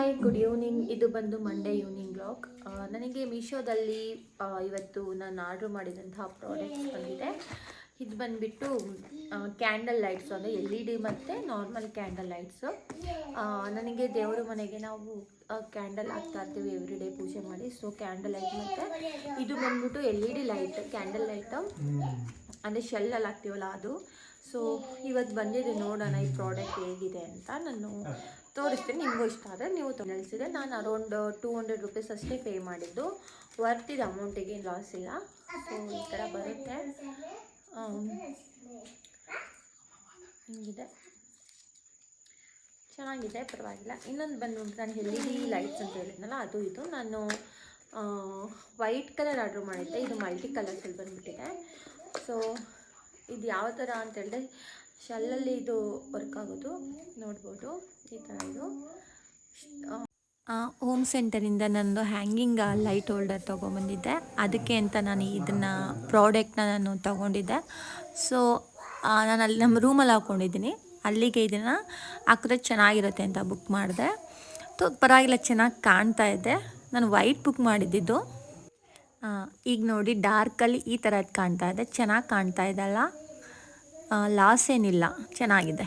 Hi good evening. ಇದು ಬಂದು Monday evening blog. ನನಗೆ ಮೀಶೋದಲ್ಲಿ ಇವತ್ತು ನಾನು ಆರ್ಡ್ರ್ ಮಾಡಿದಂತಹ ಪ್ರಾಡಕ್ಟ್ಸ್ ಬಂದಿದೆ. ಇದು ಬಂದುಬಿಟ್ಟು ಕ್ಯಾಂಡಲ್ ಲೈಟ್ಸು, ಅಂದರೆ LED ಮತ್ತು ನಾರ್ಮಲ್ ಕ್ಯಾಂಡಲ್ ಲೈಟ್ಸು. ನನಗೆ ದೇವರ ಮನೆಗೆ ನಾವು ಕ್ಯಾಂಡಲ್ ಹಾಕ್ತಾ ಇರ್ತೀವಿ ಎವ್ರಿ ಡೇ ಪೂಜೆ ಮಾಡಿ. ಸೊ ಕ್ಯಾಂಡಲ್ ಲೈಟ್ ಮತ್ತು ಇದು ಬಂದ್ಬಿಟ್ಟು LED ಲೈಟ್, ಕ್ಯಾಂಡಲ್ ಲೈಟು ಅಂದರೆ ಶೆಲ್ಲಲ್ಲಿ ಹಾಕ್ತೀವಲ್ಲ ಅದು. ಸೊ ಇವತ್ತು ಬಂದಿದೆ, ನೋಡೋಣ ಈ ಪ್ರಾಡಕ್ಟ್ ಹೇಗಿದೆ ಅಂತ ನಾನು ತೋರಿಸ್ತೀನಿ. ನಿಮಗೂ ಇಷ್ಟ ಆದರೆ ನೀವು ತಿಳಿಸಿದೆ. ನಾನು ಅರೌಂಡ್ 200 ರೂಪೀಸ್ ಅಷ್ಟೇ ಪೇ ಮಾಡಿದ್ದು, ವರ್ತಿದೆ, ಅಮೌಂಟಿಗೆ ಲಾಸ್ ಇಲ್ಲ. ಸೊ ಈ ಥರ ಬರುತ್ತೆ, ಹಿಂಗಿದೆ, ಚೆನ್ನಾಗಿದೆ, ಪರವಾಗಿಲ್ಲ. ಇನ್ನೊಂದು ಬಂದ್ಬಿಟ್ಟು ನಾನು LED ಲೈಟ್ಸ್ ಅಂತ ಹೇಳಿದ್ನಲ್ಲ, ಅದು ಇದು ನಾನು ವೈಟ್ ಕಲರ್ ಆರ್ಡ್ರ್ ಮಾಡಿದ್ದೆ. ಇದು ಮಲ್ಟಿ ಕಲರ್ಸಲ್ಲಿ ಬಂದುಬಿಟ್ಟಿದೆ. ಸೊ ಇದು ಯಾವ ಥರ ಅಂತ ಹೇಳಿದ್ರೆ ಶೆಲ್ಲಲ್ಲಿ ಇದು ವರ್ಕ್ ಆಗೋದು, ನೋಡ್ಬೋದು ಈ ಥರ. ಇದು ಹೋಮ್ ಸೆಂಟರಿಂದ ನಂದು ಹ್ಯಾಂಗಿಂಗ್ ಲೈಟ್ ಹೋಲ್ಡರ್ ತೊಗೊಂಬಂದಿದ್ದೆ. ಅದಕ್ಕೆ ಅಂತ ನಾನು ಇದನ್ನು ಪ್ರಾಡಕ್ಟ್ನ ನಾನು ತೊಗೊಂಡಿದ್ದೆ. ಸೊ ನಾನು ಅಲ್ಲಿ ನಮ್ಮ ರೂಮಲ್ಲಿ ಹಾಕ್ಕೊಂಡಿದ್ದೀನಿ, ಅಲ್ಲಿಗೆ ಇದನ್ನು ಹಾಕಿದ್ರೆ ಚೆನ್ನಾಗಿರುತ್ತೆ ಅಂತ ಬುಕ್ ಮಾಡಿದೆ. ಪರವಾಗಿಲ್ಲ, ಚೆನ್ನಾಗಿ ಕಾಣ್ತಾ ಇದೆ. ನಾನು ವೈಟ್ ಬುಕ್ ಮಾಡಿದ್ದಿದ್ದು. ಈಗ ನೋಡಿ ಡಾರ್ಕಲ್ಲಿ ಈ ಥರದ್ದು ಕಾಣ್ತಾ ಇದೆ, ಚೆನ್ನಾಗಿ ಕಾಣ್ತಾ ಇದೆಲ್ಲ, ಲಾಸ್ ಏನಿಲ್ಲ, ಚೆನ್ನಾಗಿದೆ.